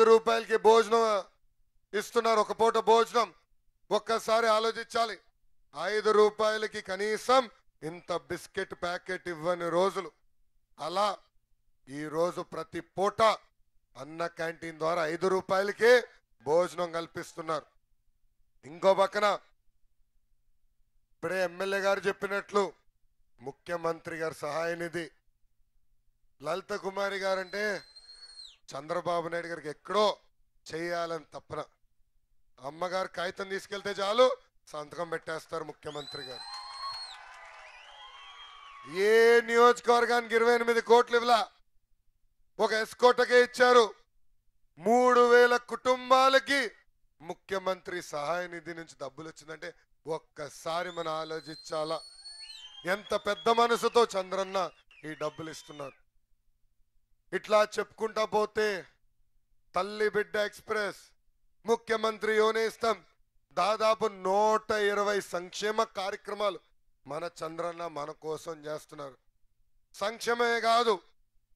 రూపాయలకి భోజనం ఇస్తున్నారు, ఒక పూట భోజనం. ఒక్కసారి ఆలోచించాలి, 5 రూపాయలకి కనీసం ఇంత బిస్కెట్ ప్యాకెట్ ఇవ్వని రోజులు. అలా ఈ రోజు ప్రతి పూట అన్న క్యాంటీన్ ద్వారా 5 రూపాయలకే భోజనం కల్పిస్తున్నారు. ఇంకో పక్కన ఇప్పుడే ఎమ్మెల్యే గారు చెప్పినట్లు ముఖ్యమంత్రి గారి సహాయ నిధి, లలిత కుమారి గారంటే చంద్రబాబు నాయుడు గారికి ఎక్కడో చేయాలని తప్పన. అమ్మగారు కాగితం తీసుకెళ్తే చాలు సంతకం పెట్టేస్తారు ముఖ్యమంత్రి గారు. ఏ నియోజకవర్గానికి 28 కోట్లు ఇవ్వలా, ఒక ఎస్కోటకే ఇచ్చారు. 3000 కుటుంబాలకి ముఖ్యమంత్రి సహాయ నిధి నుంచి డబ్బులు వచ్చిందంటే ఒక్కసారి మనం ఆలోచించాలా, ఎంత పెద్ద మనసుతో చంద్రన్న ఈ డబ్బులు ఇస్తున్నారు. ఇట్లా చెప్పుకుంటా పోతే తల్లి బిడ్డ ఎక్స్ప్రెస్, ముఖ్యమంత్రి యోనేస్తం, దాదాపు 120 సంక్షేమ కార్యక్రమాలు మన చంద్రన్న మన కోసం చేస్తున్నారు. సంక్షేమమే కాదు,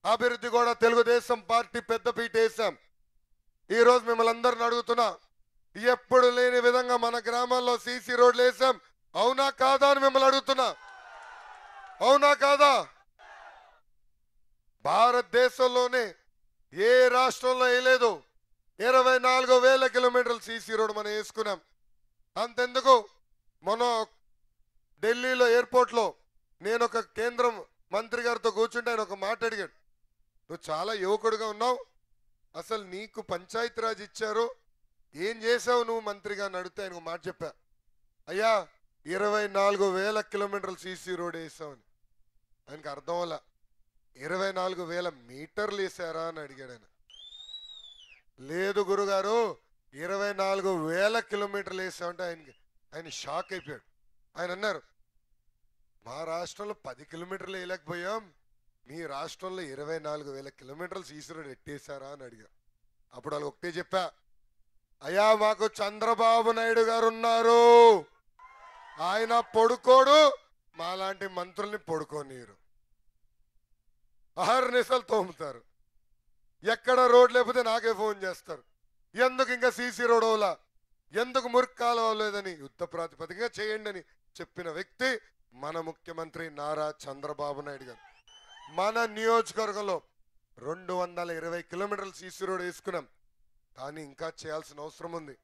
అభివృద్ధి కూడా తెలుగుదేశం పార్టీ పెద్దపీట వేశాం. ఈరోజు మిమ్మల్ని అందరిని అడుగుతున్నా, ఎప్పుడు లేని విధంగా మన గ్రామాల్లో సీసీ రోడ్లు వేసాం. అవునా కాదా అని మిమ్మల్ని అడుగుతున్నా, అవునా కాదా? భారతదేశంలోనే ఏ రాష్ట్రంలో వేయలేదు. 24,000 కిలోమీటర్ల సీసీ రోడ్ మనం వేసుకున్నాం. అంతెందుకు, మొన్న ఢిల్లీలో ఎయిర్పోర్ట్లో నేను ఒక కేంద్రం మంత్రి గారితో కూర్చుంటే ఆయన ఒక మాట అడిగాడు, నువ్వు చాలా యువకుడుగా ఉన్నావు, అసలు నీకు పంచాయతీరాజ్ ఇచ్చారు, ఏం చేసావు నువ్వు మంత్రిగా అని అడిగితే ఆయన ఒక మాట చెప్పా, అయ్యా 24,000 కిలోమీటర్ల సీసీ రోడ్ వేసామని. ఆయనకి అర్థం వల్ల 24,000 మీటర్లు వేసారా అని అడిగాడు ఆయన. లేదు గురుగారు 24,000 కిలోమీటర్లు వేసామంటే ఆయన షాక్ అయిపోయాడు. ఆయన అన్నారు, మా రాష్ట్రంలో 10 కిలోమీటర్లు వేయలేకపోయాం, మీ రాష్ట్రంలో 24,000 కిలోమీటర్లు సీసీ రోడ్ ఎట్టేశారా అని అడిగారు. అప్పుడు వాళ్ళు ఒకటే చెప్పా, అయ్యా మాకు చంద్రబాబు నాయుడు గారు ఉన్నారు, ఆయన పొడుకోడు, మాలాంటి మంత్రుల్ని పొడుకోనీరు, అహర్నిశలు తోముతారు, ఎక్కడ రోడ్ లేకపోతే నాకే ఫోన్ చేస్తారు, ఎందుకు ఇంకా సీసీ రోడ్ అవలా, ఎందుకు మురికాలు అవ్వలేదని యుద్ధ ప్రాతిపదికగా చేయండి అని చెప్పిన వ్యక్తి మన ముఖ్యమంత్రి నారా చంద్రబాబు నాయుడు గారు. మన నియోజకవర్గంలో 220 కిలోమీటర్ల సీసీ రోడ్ వేసుకున్నాం, కానీ ఇంకా చేయాల్సిన అవసరం ఉంది.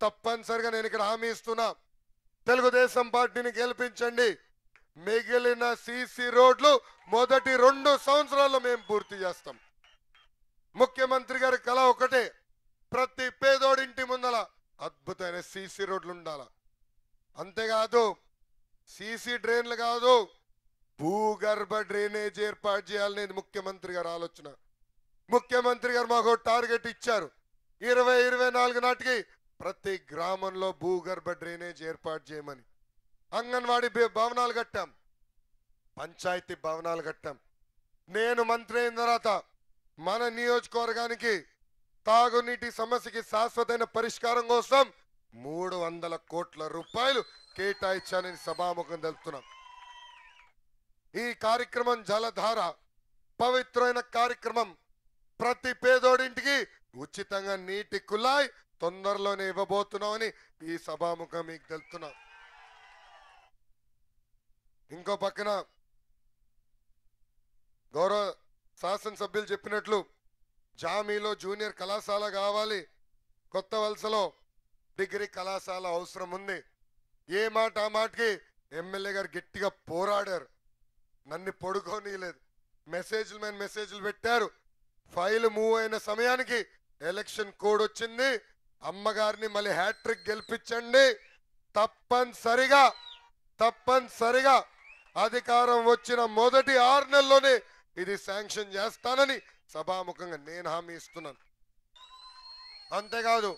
తప్పనిసరిగా నేను ఇక్కడ హామీ ఇస్తున్నా, తెలుగుదేశం పార్టీని గెలిపించండి, మిగిలిన సీసీ రోడ్లు మొదటి 2 సంవత్సరాల్లో మేము పూర్తి చేస్తాం. ముఖ్యమంత్రి గారి కళ ఒకటే, ప్రతి పేదోడింటి ముందల అద్భుతమైన సీసీ రోడ్లు ఉండాల. అంతేకాదు సీసీ డ్రైన్లు కాదు, భూగర్భ డ్రైనేజ్ ఏర్పాటు చేయాలనేది ముఖ్యమంత్రి గారి ఆలోచన. ముఖ్యమంత్రి గారు మాకు టార్గెట్ ఇచ్చారు, 2024 నాటికి ప్రతి గ్రామంలో భూగర్భ డ్రైనేజ్ ఏర్పాటు చేయమని. అంగన్వాడీ భవనాలు కట్టాం, పంచాయతీ భవనాలు కట్టాం. నేను మంత్రి అయిన తర్వాత మన నియోజకవర్గానికి తాగునీటి సమస్యకి శాశ్వతమైన పరిష్కారం కోసం 300 కోట్ల రూపాయలు కేటాయించానని సభాముఖం తెలుపుతున్నాం. ఈ కార్యక్రమం జలధార పవిత్రమైన కార్యక్రమం. ప్రతి పేదోడింటికి ఉచితంగా నీటి కుళాయి తొందరలోనే ఇవ్వబోతున్నామని ఈ సభాముఖం మీకు తెలుపుతున్నాం. ఇంకో పక్కన గౌరవ శాసనసభ్యులు చెప్పినట్లు జామీలో జూనియర్ కళాశాల కావాలి, కొత్త వలసలో డిగ్రీ కళాశాల అవసరం ఉంది. ఏ మాట ఆ మాటకి ఎమ్మెల్యే గారు గట్టిగా పోరాడారు, నన్ను పడుకోనీయలేదు, మెసేజ్ల మీద మెసేజ్లు పెట్టారు. ఫైల్ మూవ్ అయిన సమయానికి ఎలక్షన్ కోడ్ వచ్చింది, అమ్మగారిని మళ్ళీ హ్యాట్రిక్ గెలిపించండి, తప్పనిసరిగా అధికారం వచ్చిన మొదటి 6 నెలల్లోనే ఇది శాంక్షన్ చేస్తానని సభాముఖంగా నేను హామీ ఇస్తున్నాను. అంతేకాదు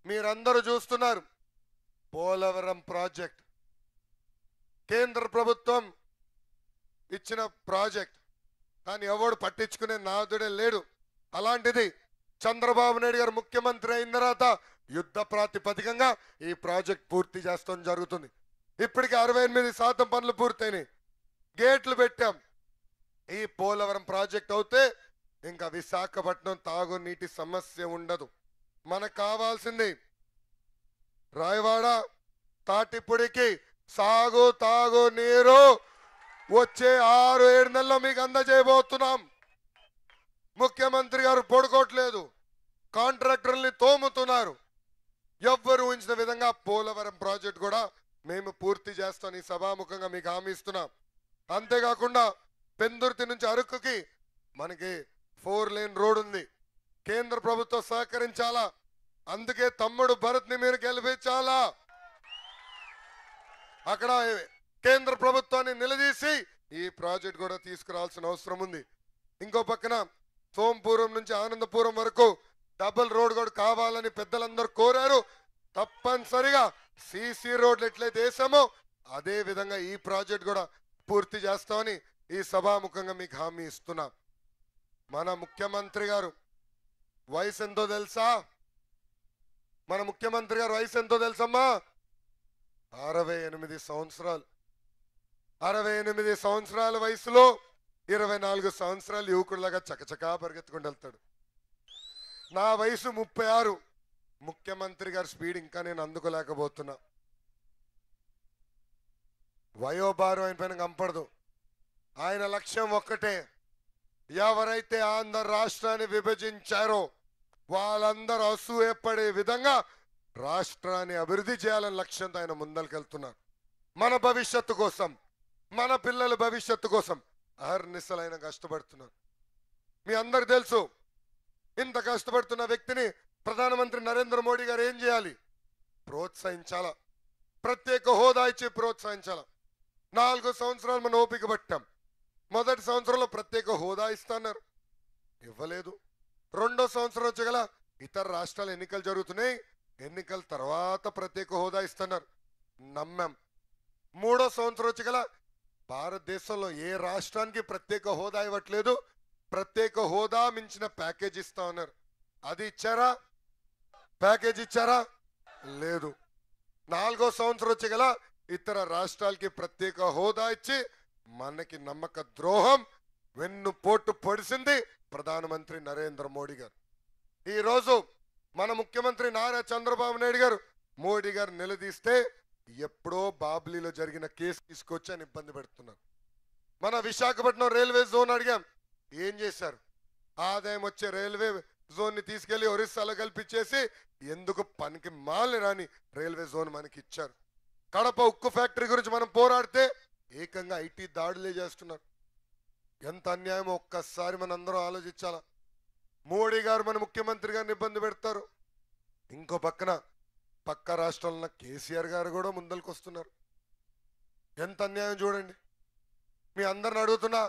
మీరందరూ చూస్తున్నారు, పోలవరం ప్రాజెక్ట్ కేంద్ర ప్రభుత్వం ఇచ్చిన ప్రాజెక్ట్, కానీ ఎవడు పట్టించుకునే నాదుడే లేడు. అలాంటిది చంద్రబాబు నాయుడు గారు ముఖ్యమంత్రి అయిన తర్వాత యుద్ధ ప్రాతిపదికంగా ఈ ప్రాజెక్ట్ పూర్తి చేస్తాం జరుగుతుంది. ఇప్పటికి 68% పనులు పూర్తయినాయి, గేట్లు పెట్టాం. ఈ పోలవరం ప్రాజెక్ట్ అవుతే ఇంకా విశాఖపట్నం తాగునీటి సమస్య ఉండదు. మనకు కావాల్సింది రాయవాడ తాటిపూడికి తాగు నీరు వచ్చే 6-7 నెలల్లో మీకు అందజేయబోతున్నాం. ముఖ్యమంత్రి గారు పొడుకోవట్లేదు, కాంట్రాక్టర్ని తోముతున్నారు. ఎవ్వరు ఊహించిన విధంగా పోలవరం ప్రాజెక్ట్ కూడా మేము పూర్తి చేస్తాం ఈ సభాముఖంగా మీకు హామీ ఇస్తున్నాం. అంతేకాకుండా పెందుర్తి నుంచి అరకుకి మనకి 4 లేన్ రోడ్ ఉంది. కేంద్ర ప్రభుత్వం సహకరించాలా, అందుకే తమ్ముడు భరత్ ని మీరు గెలిపించాలా. అక్కడ కేంద్ర ప్రభుత్వాన్ని నిలదీసి ఈ ప్రాజెక్ట్ కూడా తీసుకురావాల్సిన అవసరం ఉంది. ఇంకో పక్కన సోంపురం నుంచి ఆనందపురం వరకు డబుల్ రోడ్ కూడా కావాలని పెద్దలందరూ కోరారు. తప్పనిసరిగా సిసి రోడ్లు ఎట్లయితే వేసామో అదే విధంగా ఈ ప్రాజెక్ట్ కూడా పూర్తి చేస్తామని ఈ సభాముఖంగా మీకు హామీ ఇస్తున్నా. మన ముఖ్యమంత్రి గారు వయసు ఎంతో తెలుసా? మన ముఖ్యమంత్రి గారు వయసు ఎంతో తెలుసమ్మా? 68 సంవత్సరాలు. 68 సంవత్సరాల వయసులో 24 సంవత్సరాలు యువకుడిలాగా చకచకా పరిగెత్తుకుంటూ వెళ్తాడు. నా వయసు 36. ముఖ్యమంత్రి గారి స్పీడ్ ఇంకా నేను అందుకోలేకపోతున్నా. వయోభారం ఆయన పైన కంపడదు. ఆయన లక్ష్యం ఒక్కటే, ఎవరైతే ఆంధ్ర రాష్ట్రాన్ని విభజించారో వాళ్ళందరూ అసూయపడే విధంగా రాష్ట్రాన్ని అభివృద్ధి చేయాలని లక్ష్యంతో ఆయన ముందరికెళ్తున్నారు. మన భవిష్యత్తు కోసం, మన పిల్లల భవిష్యత్తు కోసం అహర్నిశలు ఆయన కష్టపడుతున్నారు. మీ అందరికి తెలుసు, ఇంత కష్టపడుతున్న వ్యక్తిని ప్రధానమంత్రి నరేంద్ర మోడీ గారు ఏం చేయాలి? ప్రోత్సహించాలా, ప్రత్యేక హోదా ఇచ్చి ప్రోత్సహించాలా. 4 సంవత్సరాలు మనం ఓపిక పట్టాం. మొదటి సంవత్సరంలో ప్రత్యేక హోదా ఇస్తున్నారు, ఇవ్వలేదు. 2వ సంవత్సరం వచ్చగల ఇతర రాష్ట్రాల ఎన్నికలు జరుగుతున్నాయి, ఎన్నికల తర్వాత ప్రత్యేక హోదా ఇస్తున్నారు, నమ్మాం. 3వ సంవత్సరం వచ్చగల భారతదేశంలో ఏ రాష్ట్రానికి ప్రత్యేక హోదా ఇవ్వట్లేదు, ప్రత్యేక హోదా మించిన ప్యాకేజ్ ఇస్తా ఉన్నారు. అది ఇచ్చారా? ప్యాకేజ్ ఇచ్చారా? లేదు. 4వ సంవత్సరం వచ్చగల ఇతర రాష్ట్రాలకి ప్రత్యేక హోదా ఇచ్చి మనకి నమ్మక ద్రోహం, వెన్నుపోటు పొడిసింది ప్రధానమంత్రి నరేంద్ర మోడీ గారు. ఈరోజు మన ముఖ్యమంత్రి నారా చంద్రబాబు నాయుడు గారు మోడీ గారు నిలదీస్తే ఎప్పుడో బాబ్లీలో జరిగిన కేసు తీసుకొచ్చి అని ఇబ్బంది పెడుతున్నారు. మన విశాఖపట్నం రైల్వే జోన్ అడిగాం, ఏం చేశారు? ఆదాయం వచ్చే రైల్వే జోన్ ని తీసుకెళ్లి ఒరిస్సాలో కల్పించేసి ఎందుకు పనికి మాలి రాని రైల్వే జోన్ మనకి ఇచ్చారు. కడప ఉక్కు ఫ్యాక్టరీ గురించి మనం పోరాడితే ఏకంగా ఐటీ దాడులే చేస్తున్నారు. ఎంత అన్యాయమో ఒక్కసారి మనందరం ఆలోచించాలా. మోడీ గారు మన ముఖ్యమంత్రి గారిని ఇబ్బంది పెడతారు. ఇంకో పక్కన పక్క రాష్ట్రంలో కేసీఆర్ గారు కూడా ముందరికి వస్తున్నారు. ఎంత అన్యాయం చూడండి. మీ అందరిని అడుగుతున్నా,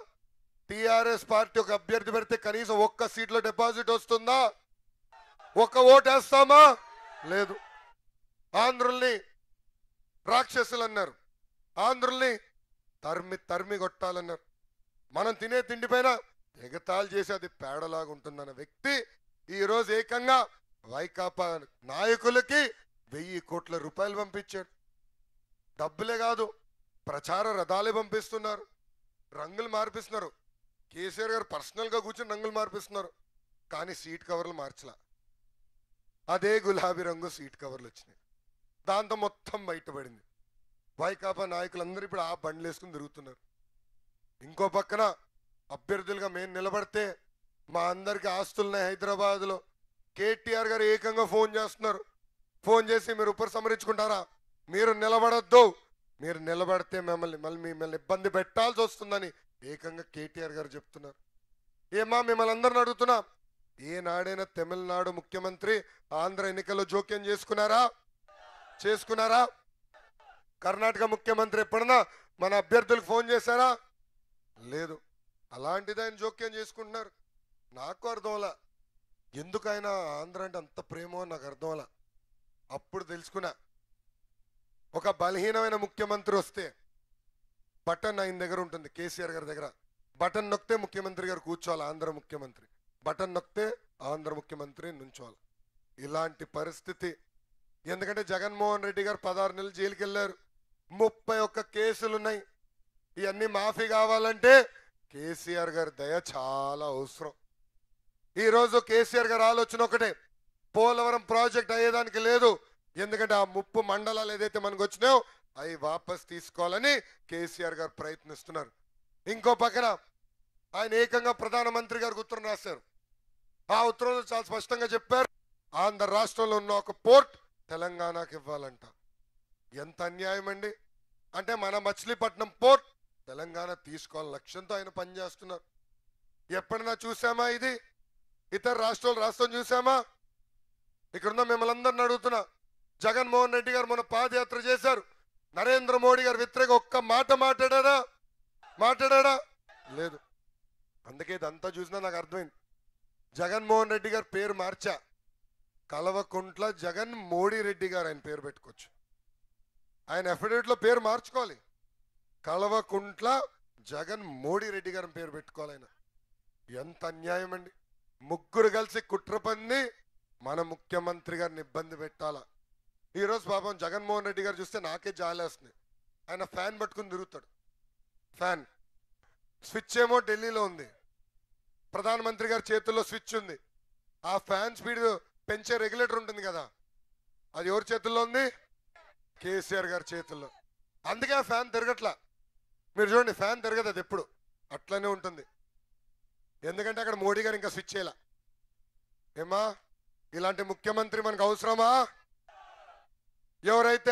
టిఆర్ఎస్ పార్టీ ఒక అభ్యర్థి పెడితే కనీసం 1 సీట్లో డిపాజిట్ వస్తుందా? 1 ఓటు వేస్తామా? లేదు. ఆంధ్రుల్ని రాక్షసులు అన్నారు, ఆంధ్రుల్ని తరిమి కొట్టాలన్నారు. మనం తినే తిండి పైన ఎగతాళి చేసి అది పేడలాగా ఉంటుందన్న వ్యక్తి ఈరోజు ఏకంగా వైకాపా నాయకులకి 1000 కోట్ల రూపాయలు పంపించాడు. డబ్బులే కాదు, ప్రచార రథాలే పంపిస్తున్నారు, రంగులు మార్పిస్తున్నారు. కేసీఆర్ గారు పర్సనల్గా కూర్చొని రంగులు మార్పిస్తున్నారు, కానీ సీట్ కవర్లు మార్చలా. అదే గులాబీ రంగు సీట్ కవర్లు వచ్చినాయి. దాంతో మొత్తం బయటపడింది. వైకాపా నాయకులందరూ ఇప్పుడు ఆ బండ్లు వేసుకుని తిరుగుతున్నారు. ఇంకో పక్కన అభ్యర్థులుగా మేము నిలబడితే మా అందరికి ఆస్తులున్నాయి హైదరాబాద్లో. కేటీఆర్ గారు ఏకంగా ఫోన్ చేస్తున్నారు. ఫోన్ చేసి మీరు ఉపసంహరించుకుంటారా, మీరు నిలబడద్దు, మీరు నిలబడితే మిమ్మల్ని ఇబ్బంది పెట్టాల్సి వస్తుందని ఏకంగా కేటీఆర్ గారు చెప్తున్నారు. ఏమా మిమ్మల్ని అందరిని అడుగుతున్నా, ఏనాడైనా తమిళనాడు ముఖ్యమంత్రి ఆంధ్ర ఎన్నికల్లో జోక్యం చేసుకున్నారా? కర్ణాటక ముఖ్యమంత్రి ఎప్పుడన్నా మన అభ్యర్థులకు ఫోన్ చేశారా? లేదు. అలాంటిది ఆయన జోక్యం చేసుకుంటున్నారు. నాకు అర్థంలా ఎందుకైనా ఆంధ్ర అంటే అంత ప్రేమో నాకు అర్థంలా. అప్పుడు తెలుసుకున్నా, ఒక బలహీనమైన ముఖ్యమంత్రి వస్తే బటన్ ఆయన దగ్గర ఉంటుంది, కేసీఆర్ గారి దగ్గర. బటన్ నొక్కితే ముఖ్యమంత్రి గారు కూర్చోవాలి, ఆంధ్ర ముఖ్యమంత్రి. బటన్ నొక్కితే ఆంధ్ర ముఖ్యమంత్రి నుంచోవాలి. ఇలాంటి పరిస్థితి. ఎందుకంటే జగన్మోహన్ రెడ్డి గారు 16 నెలలు జైలుకి వెళ్ళారు, 31 కేసులున్నాయి. ఇవన్నీ మాఫీ కావాలంటే కేసీఆర్ గారి దయ చాలా అవసరం. ఈ రోజు కేసీఆర్ గారు ఆలోచన ఒకటే, పోలవరం ప్రాజెక్ట్ అయ్యేదానికి లేదు, ఎందుకంటే ఆ 30 మండలాలు ఏదైతే మనకు వచ్చినాయో అవి వాపస్ తీసుకోవాలని కేసీఆర్ గారు ప్రయత్నిస్తున్నారు. ఇంకో పక్కన ఆయన ఏకంగా ప్రధానమంత్రి గారికి ఉత్తరం రాశారు. ఆ ఉత్తరంలో చాలా స్పష్టంగా చెప్పారు, ఆంధ్ర రాష్ట్రంలో ఉన్న ఒక పోర్ట్ తెలంగాణకి ఇవ్వాలంట. ఎంత అన్యాయం అండి! అంటే మన మచిలీపట్నం పోర్ట్ తెలంగాణ తీసుకోవాలని లక్ష్యంతో ఆయన పనిచేస్తున్నారు. ఎప్పుడైనా చూసామా ఇది? ఇతర రాష్ట్రం చూసామా? ఇక్కడున్న మిమ్మల్ని అందరిని అడుగుతున్నా, జగన్మోహన్ రెడ్డి గారు మొన్న పాదయాత్ర చేశారు, నరేంద్ర మోడీ గారు వ్యతిరేక ఒక్క మాట మాట్లాడా? లేదు. అందుకే ఇదంతా చూసినా నాకు అర్థమైంది, జగన్మోహన్ రెడ్డి గారు పేరు మార్చా, కల్వకుంట్ల జగన్ మోడీ రెడ్డి గారు ఆయన పేరు పెట్టుకోవచ్చు. ఆయన అఫిడవిట్లో పేరు మార్చుకోవాలి, కల్వకుంట్ల జగన్ మోడీ రెడ్డి గారిని పేరు పెట్టుకోవాలి. ఆయన ఎంత అన్యాయం అండి! ముగ్గురు కలిసి కుట్ర పన్ని మన ముఖ్యమంత్రి గారిని ఇబ్బంది పెట్టాలా. ఈరోజు పాపం జగన్మోహన్ రెడ్డి గారు చూస్తే నాకే జాలేస్తుంది. ఆయన ఫ్యాన్ పట్టుకుని తిరుగుతాడు. ఫ్యాన్ స్విచ్ ఏమో ఢిల్లీలో ఉంది, ప్రధానమంత్రి గారి చేతుల్లో స్విచ్ ఉంది. ఆ ఫ్యాన్ స్పీడ్ పెంచే రెగ్యులేటర్ ఉంటుంది కదా, అది ఎవరి చేతుల్లో ఉంది? కేసీఆర్ గారి చేతుల్లో. అందుకే ఆ ఫ్యాన్ తిరగట్లా. మీరు చూడండి, ఫ్యాన్ తిరగదు, అది ఎప్పుడు అట్లనే ఉంటుంది. ఎందుకంటే అక్కడ మోడీ గారు ఇంకా స్విచ్ చేయాల. ఏమా, ఇలాంటి ముఖ్యమంత్రి మనకు అవసరమా? ఎవరైతే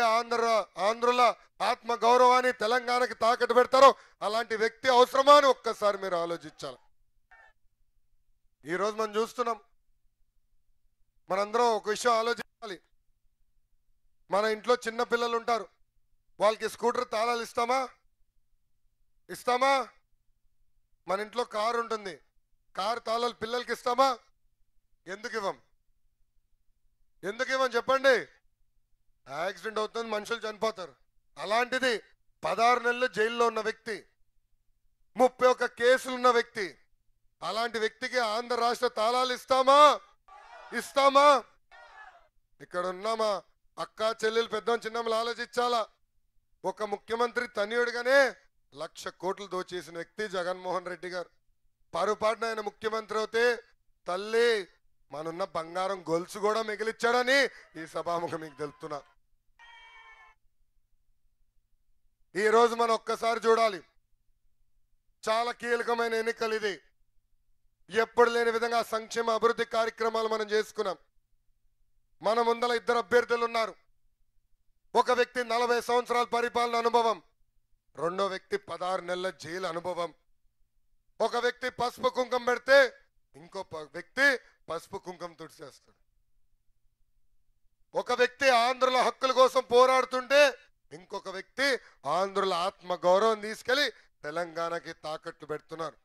ఆంధ్రుల ఆత్మ గౌరవాన్ని తెలంగాణకి తాకట్టు పెడతారో అలాంటి వ్యక్తి అవసరమా అని ఒక్కసారి మీరు ఆలోచించాలి. ఈరోజు మనం చూస్తున్నాం, మనందరం ఒక విషయం ఆలోచించాలి. మన ఇంట్లో చిన్న పిల్లలు ఉంటారు, వాళ్ళకి స్కూటర్ తాళాలు ఇస్తామా? మన ఇంట్లో కారు ఉంటుంది, కారు తాళాలు పిల్లలకి ఇస్తామా? ఎందుకు ఇవ్వం చెప్పండి? యాక్సిడెంట్ అవుతుంది, మనుషులు చనిపోతారు. అలాంటిది 16 నెలలు జైల్లో ఉన్న వ్యక్తి, 31 కేసులు ఉన్న వ్యక్తి, అలాంటి వ్యక్తికి ఆంధ్ర రాష్ట్ర తాళాలు ఇస్తామా? ఇక్కడ ఉన్నామా అక్క చెల్లెలు పెద్ద చిన్నమ్మలు ఆలోచించాలా. ఒక ముఖ్యమంత్రి తనయుడిగానే 1,00,000 కోట్లు దోచేసిన వ్యక్తి జగన్మోహన్ రెడ్డి గారు. పరుపాటున ఆయన ముఖ్యమంత్రి అవుతే తల్లి మనున్న బంగారం గొలుసు కూడా మిగిలిచ్చాడని ఈ సభాముఖం మీకు తెలుపుతున్నా. ఈ రోజు మనం ఒక్కసారి చూడాలి, చాలా కీలకమైన ఎన్నికలు ఇది. ఎప్పుడు లేని విధంగా సంక్షేమ అభివృద్ధి కార్యక్రమాలు మనం చేసుకున్నాం. మన ముందల 2 అభ్యర్థులు ఉన్నారు. ఒక వ్యక్తి 40 సంవత్సరాల పరిపాలన అనుభవం, రెండో వ్యక్తి 16 నెలల జైలు అనుభవం. ఒక వ్యక్తి పసుపు కుంకం పెడితే ఇంకో వ్యక్తి పసుపు కుంకం తుడిచేస్తాడు. ఒక వ్యక్తి ఆంధ్రుల హక్కుల కోసం పోరాడుతుంటే ఇంకొక వ్యక్తి ఆంధ్రుల ఆత్మ గౌరవం తీసుకెళ్లి తెలంగాణకి తాకట్టు పెడుతున్నారు.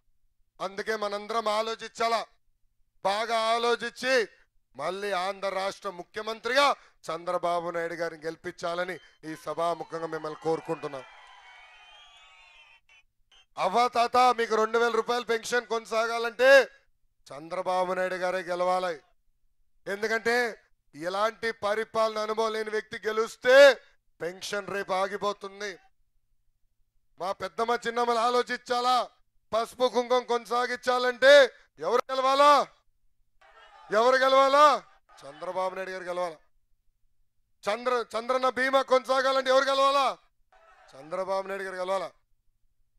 అందుకే మనందరం ఆలోచించాలా, బాగా ఆలోచించి మళ్ళీ ఆంధ్ర రాష్ట్ర ముఖ్యమంత్రిగా చంద్రబాబు నాయుడు గారిని గెలిపించాలని ఈ సభాముఖంగా మిమ్మల్ని కోరుకుంటున్నాం. అవ్వ తాత, మీకు 2,000 రూపాయల పెన్షన్ కొనసాగాలంటే చంద్రబాబు నాయుడు గారే గెలవాలి. ఎందుకంటే ఇలాంటి పరిపాలన అనుభవం లేని వ్యక్తి గెలిస్తే పెన్షన్ రేపు ఆగిపోతుంది. మా పెద్దమ్మ చిన్నమ్మలు ఆలోచించాలా, పసుపు కుంకం కొనసాగించాలంటే ఎవరు గెలవాలా? చంద్రబాబు నాయుడు గారు గెలవాలా. చంద్రన్న బీమా కొనసాగాలంటే ఎవరు గెలవాలా? చంద్రబాబు నాయుడు గారు గెలవాలా.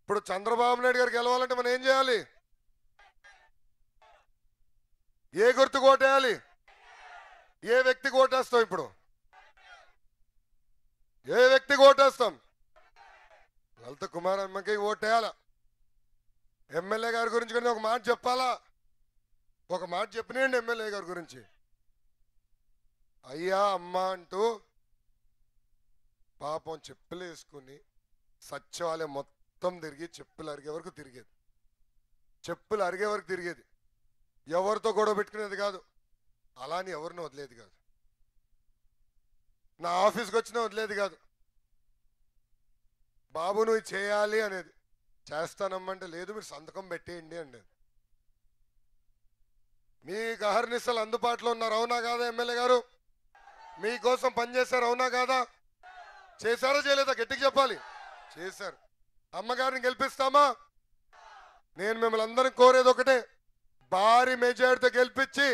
ఇప్పుడు చంద్రబాబు నాయుడు గారు గెలవాలంటే మనం ఏం చేయాలి? ఏ గుర్తుకు ఓటేయాలి? ఏ వ్యక్తికి ఓటేస్తాం? ఇప్పుడు ఏ వ్యక్తికి ఓటేస్తాం? లలిత కుమారమ్మకి ఓటేయాల. ఎమ్మెల్యే గారి గురించి కానీ ఒక మాట చెప్పాలా? ఒక మాట చెప్పినండి ఎమ్మెల్యే గారి గురించి. అయ్యా అమ్మ అంటూ పాపం చెప్పులు వేసుకుని సచివాలయం మొత్తం తిరిగి చెప్పులు అరిగే వరకు తిరిగేది. ఎవరితో గొడవ పెట్టుకునేది కాదు, అలాని ఎవరిని వదిలేది కాదు, నా ఆఫీస్కి వచ్చినా వదిలేది కాదు. బాబు నువ్వు చేయాలి అనేది, చేస్తానమ్మంటే లేదు మీరు సంతకం పెట్టేయండి అనేది. మీకు అహర్నిశలు అందుబాటులో ఉన్నారు, అవునా కాదా? ఎమ్మెల్యే గారు మీకోసం పనిచేశారు, అవునా కాదా? చేశారా చేయలేదా? గట్టిగా చెప్పాలి. చేశారు. అమ్మగారిని గెలిపిస్తామా? నేను మిమ్మల్ని అందరిని కోరేది ఒకటే, భారీ మెజార్టీతో గెలిపించి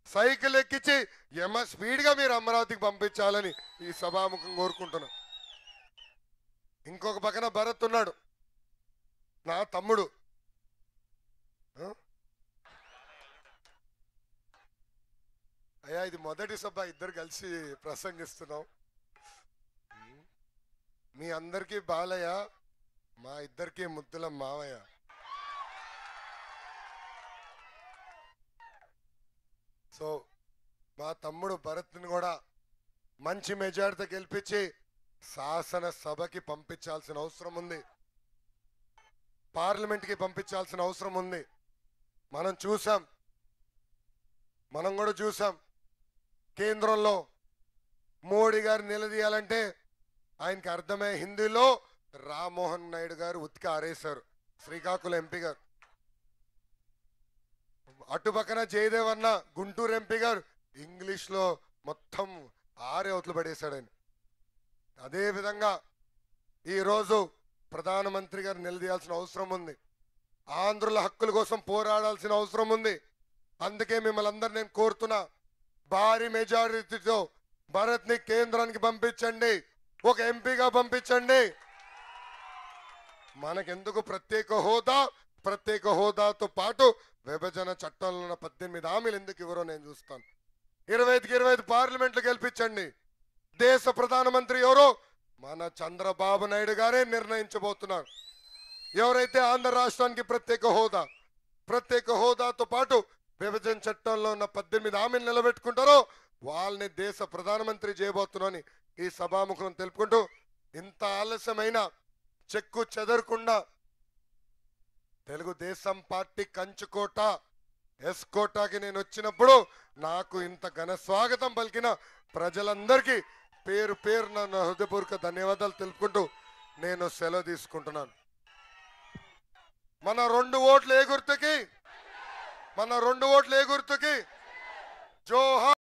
సైకిల్ ఎక్కించి స్పీడ్ గా మీరు అమరావతికి పంపించాలని ఈ సభాముఖం కోరుకుంటున్నాం. ఇంకొక పక్కన భరత్ ఉన్నాడు, నా తమ్ముడు. అయ్యా ఇది మొదటి సభ, ఇద్దరు కలిసి ప్రసంగిస్తున్నాం. మీ అందరికీ బాలయ్య, మా ఇద్దరికి ముద్దుల మావయ్య. సో మా తమ్ముడు భరత్ని కూడా మంచి మెజార్టీతో గెలిపించి శాసనసభకి పంపించాల్సిన అవసరం ఉంది, పార్లమెంట్కి పంపించాల్సిన అవసరం ఉంది. మనం కూడా చూసాం కేంద్రంలో మోడీ గారు నిలదీయాలంటే ఆయనకి అర్థమయ్యే హిందీలో రామ్మోహన్ నాయుడు గారు ఉతికి ఆరేశారు, శ్రీకాకుళం ఎంపీ గారు. అటుపక్కన జయదేవ్ అన్న గుంటూరు ఎంపీ గారు ఇంగ్లీష్లో మొత్తం ఆరే అవతలు పడేశాడు ఆయన. అదేవిధంగా ఈరోజు ప్రధానమంత్రి గారు నిలదీయాల్సిన అవసరం ఉంది, ఆంధ్రుల హక్కుల కోసం పోరాడాల్సిన అవసరం ఉంది. అందుకే మిమ్మల్ని అందరు నేను కోరుతున్నా, భారీ మెజారిటీతో భరత్ని కేంద్రానికి పంపించండి, ఒక ఎంపీగా పంపించండి. మనకెందుకు ప్రత్యేక హోదాతో పాటు విభజన చట్టంలో ఉన్న 18 హామీలు ఎందుకు ఇవ్వరో నేను చూస్తాను. 25కి 25 పార్లమెంట్లు గెలిపించండి. దేశ ప్రధానమంత్రి ఎవరో మన చంద్రబాబు నాయుడు గారే నిర్ణయించబోతున్నారు. ఎవరైతే ఆంధ్ర రాష్ట్రానికి ప్రత్యేక హోదాతో పాటు విభజన చట్టంలో ఉన్న 18 హామీలు నిలబెట్టుకుంటారో వాళ్ళని దేశ ప్రధానమంత్రి చేయబోతున్నారని ఈ సభాముఖం తెలుపుకుంటూ, ఇంత ఆలస్యమైన చెక్కు చెదరకుండా తెలుగుదేశం పార్టీ కంచుకోట ఎస్కోటాకి నేను వచ్చినప్పుడు నాకు ఇంత ఘన స్వాగతం పలికిన ప్రజలందరికీ పేరు పేరు నా హృదయపూర్వక ధన్యవాదాలు తెలుపుకుంటూ నేను సెలవు తీసుకుంటున్నాను. మన 2 ఓట్లు ఏ గుర్తుకి? జోహార్.